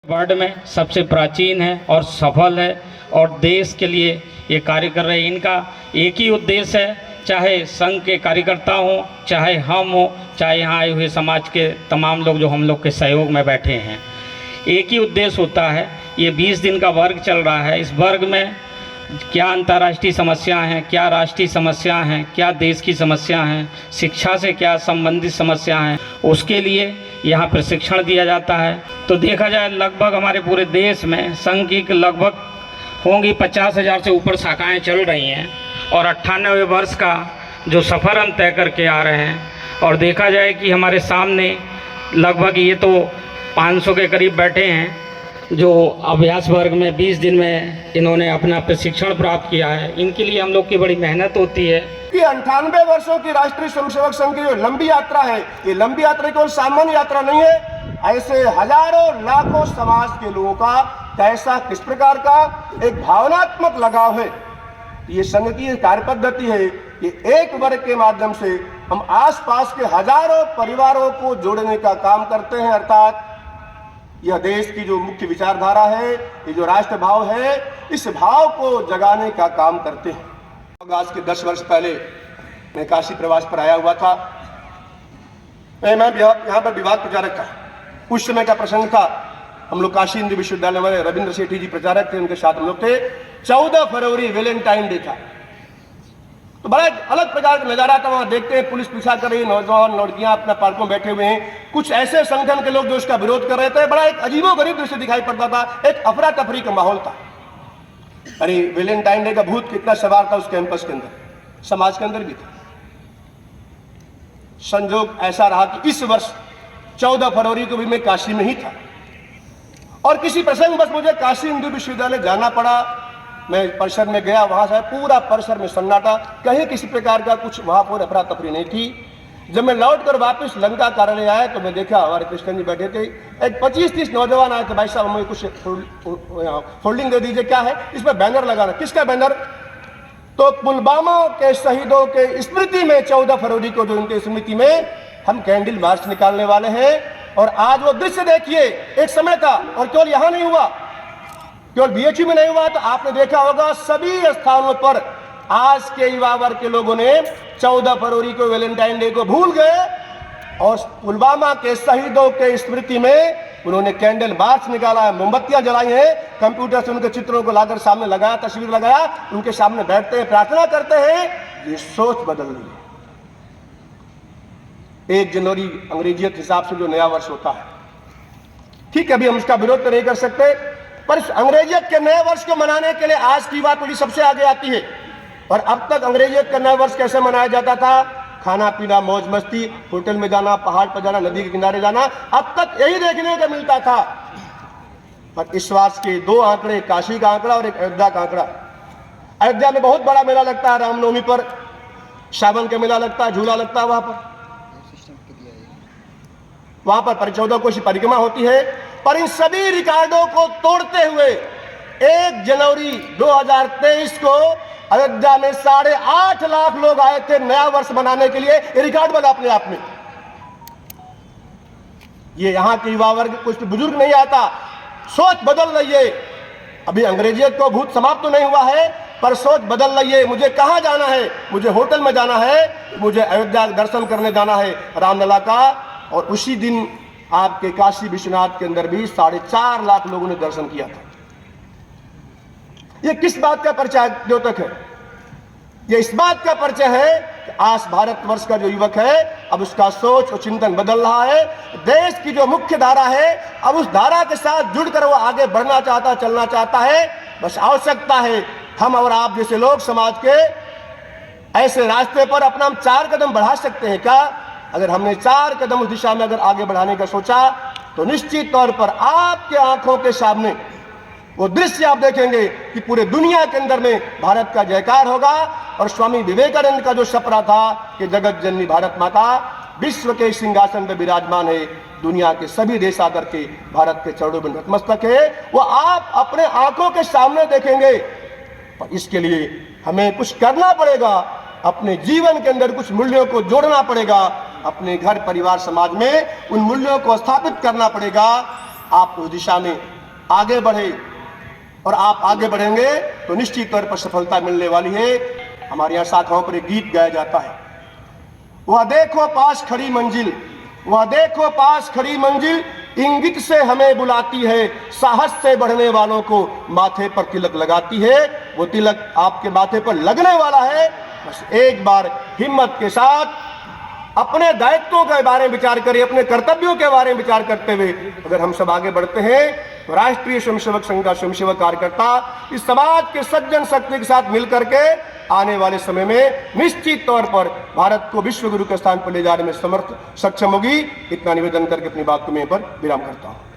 World में सबसे प्राचीन है और सफल है और देश के लिए ये कार्य कर रहे हैं। इनका एक ही उद्देश्य है, चाहे संघ के कार्यकर्ता हों, चाहे हम हों, चाहे यहाँ आए हुए समाज के तमाम लोग जो हम लोग के सहयोग में बैठे हैं, एक ही उद्देश्य होता है। ये 20 दिन का वर्ग चल रहा है। इस वर्ग में क्या अंतर्राष्ट्रीय समस्याएं हैं, क्या राष्ट्रीय समस्याएं हैं, क्या देश की समस्याएं हैं, शिक्षा से क्या संबंधित समस्याएं हैं, उसके लिए यहाँ प्रशिक्षण दिया जाता है। तो देखा जाए लगभग हमारे पूरे देश में संघ की लगभग होंगी 50,000 से ऊपर शाखाएं चल रही हैं और 98 वर्ष का जो सफ़र हम तय करके आ रहे हैं। और देखा जाए कि हमारे सामने लगभग ये तो 500 के करीब बैठे हैं जो अभ्यास वर्ग में 20 दिन में इन्होंने अपना प्रशिक्षण प्राप्त किया है। इनके लिए हम लोग की बड़ी मेहनत होती है। ये 98 वर्षों की राष्ट्रीय स्वयंसेवक संघ की जो लंबी यात्रा है, ये लंबी यात्रा केवल सामान्य यात्रा नहीं है। ऐसे हजारों लाखों समाज के लोगों का कैसा किस प्रकार का एक भावनात्मक लगाव है। ये संघ की कार्य पद्धति है। ये एक वर्ग के माध्यम से हम आसपास के हजारों परिवारों को जोड़ने का काम करते हैं। अर्थात यह देश की जो मुख्य विचारधारा है, ये जो राष्ट्र भाव है, इस भाव को जगाने का काम करते हैं। आज के 10 वर्ष पहले मैं काशी प्रवास पर आया हुआ था। मैं यहाँ पर विभाग प्रचारक था। उस समय का प्रसंग था, हम लोग काशी हिंदू विश्वविद्यालय में रविंद्र सेठी जी प्रचारक थे, उनके साथ हम लोग थे। 14 फरवरी वैलेंटाइन डे था। तो बड़ा अलग प्रकार का नजारा था। वहां देखते हैं पुलिस पीछा कर रही, नौजवान लड़कियां अपना पार्कों में बैठे हुए हैं, कुछ ऐसे संगठन के लोग जो इसका विरोध कर रहे थे। बड़ा एक अजीबोगरीब दृश्य दिखाई पड़ता था, एक अफरा तफरी का माहौल था। अरे वैलेंटाइन डे का भूत कितना सवार था उस कैंपस के अंदर, समाज के अंदर भी था। संजोग ऐसा रहा कि इस वर्ष 14 फरवरी को भी मैं काशी में ही था और किसी प्रसंग बस मुझे काशी हिंदू विश्वविद्यालय जाना पड़ा। मैं परिसर में गया, वहां से पूरा परिसर में सन्नाटा, कहीं किसी प्रकार का कुछ वहां पर अफरा तफरी नहीं थी। जब मैं लौटकर वापस लंका कार्यालय आया तो मैं देखा हमारे कृष्ण जी बैठे थे। एक 25-30 नौजवान आए थे। भाई साहब हमें कुछ फोल्डिंग दे दीजिए, क्या है इसमें बैनर लगाना। किसका बैनर? तो पुलवामा के शहीदों के स्मृति में 14 फरवरी को जो उनके स्मृति में हम कैंडल मार्च निकालने वाले हैं। और आज वो दृश्य देखिए, एक समय था और केवल यहां नहीं हुआ, केवल बीएचयू में नहीं हुआ, तो आपने देखा होगा सभी स्थानों पर आज के युवा वर्ग के लोगों ने 14 फरवरी को वैलेंटाइन डे को भूल गए और पुलवामा के शहीदों के स्मृति में उन्होंने कैंडल मार्च निकाला है, मोमबत्तियां जलाई हैं, कंप्यूटर से उनके चित्रों को लाकर सामने लगाया, तस्वीर लगाया, उनके सामने बैठते हैं, प्रार्थना करते हैं। ये सोच बदल रही है। 1 जनवरी अंग्रेजियत हिसाब से जो नया वर्ष होता है, ठीक है, अभी हम उसका विरोध तो नहीं कर सकते, पर इस अंग्रेजियत के नए वर्ष को मनाने के लिए आज की युवा पीढ़ी सबसे आगे आती है। और अब तक अंग्रेजियत का नया वर्ष कैसे मनाया जाता था? खाना पीना, मौज मस्ती, होटल में जाना, पहाड़ पर जाना, नदी के किनारे जाना, अब तक यही देखने को मिलता था। पर इस वर्ष के 2 आंकड़े, काशी का आंकड़ा और एक अयोध्या का आंकड़ा। अयोध्या में बहुत बड़ा मेला लगता है, रामनवमी पर सावन का मेला लगता है, झूला लगता है। वहां पर 14 कोश परिक्रमा होती है। पर इन सभी रिकॉर्डों को तोड़ते हुए 1 जनवरी 2023 को अयोध्या में 8.5 लाख लोग आए थे नया वर्ष मनाने के लिए। ये रिकॉर्ड बना अपने आप में। ये यहां के युवा वर्ग, कुछ बुजुर्ग नहीं आता, सोच बदल रही है। अभी अंग्रेजियत को भूत समाप्त तो नहीं हुआ है, पर सोच बदल रही है। मुझे कहां जाना है? मुझे होटल में जाना है, मुझे अयोध्या दर्शन करने जाना है रामलला का। और उसी दिन आपके काशी विश्वनाथ के अंदर भी 4.5 लाख लोगों ने दर्शन किया था। यह किस बात का परिचय द्योतक है? यह इस बात का परिचय है कि आज भारतवर्ष का जो युवक है, अब उसका सोच और चिंतन बदल रहा है। देश की जो मुख्य धारा है, अब उस धारा के साथ जुड़कर वो आगे बढ़ना चाहता, चलना चाहता है। बस आवश्यकता है हम और आप जैसे लोग समाज के ऐसे रास्ते पर अपना हम 4 कदम बढ़ा सकते हैं क्या? अगर हमने 4 कदम उस दिशा में अगर आगे बढ़ाने का सोचा, तो निश्चित तौर पर आपके आंखों के सामने वो दृश्य आप देखेंगे कि पूरे दुनिया के अंदर में भारत का जयकार होगा। और स्वामी विवेकानंद का जो सपना था कि जगत जननी भारत माता विश्व के सिंहासन पर विराजमान है, दुनिया के सभी देश आकर के भारत के चरणों में नतमस्तक है, वो आप अपने आंखों के सामने देखेंगे। पर इसके लिए हमें कुछ करना पड़ेगा, अपने जीवन के अंदर कुछ मूल्यों को जोड़ना पड़ेगा, अपने घर परिवार समाज में उन मूल्यों को स्थापित करना पड़ेगा। आप उस दिशा में आगे बढ़े और आप आगे बढ़ेंगे तो निश्चित तौर पर सफलता मिलने वाली है। हमारे यहाँ शाखाओं पर एक गीत गाया जाता है, वह देखो पास खड़ी मंजिल, वह देखो पास खड़ी मंजिल, इंगित से हमें बुलाती है, साहस से बढ़ने वालों को माथे पर तिलक लगाती है। वो तिलक आपके माथे पर लगने वाला है। बस एक बार हिम्मत के साथ अपने दायित्वों के बारे में विचार करें, अपने कर्तव्यों के बारे में विचार करते हुए अगर हम सब आगे बढ़ते हैं तो राष्ट्रीय स्वयंसेवक संघ का स्वयंसेवक कार्यकर्ता इस समाज के सज्जन शक्ति के साथ मिलकर के आने वाले समय में निश्चित तौर पर भारत को विश्व गुरु के स्थान पर ले जाने में समर्थ सक्षम होगी। इतना निवेदन करके अपनी बात को मैं पर विराम करता हूं।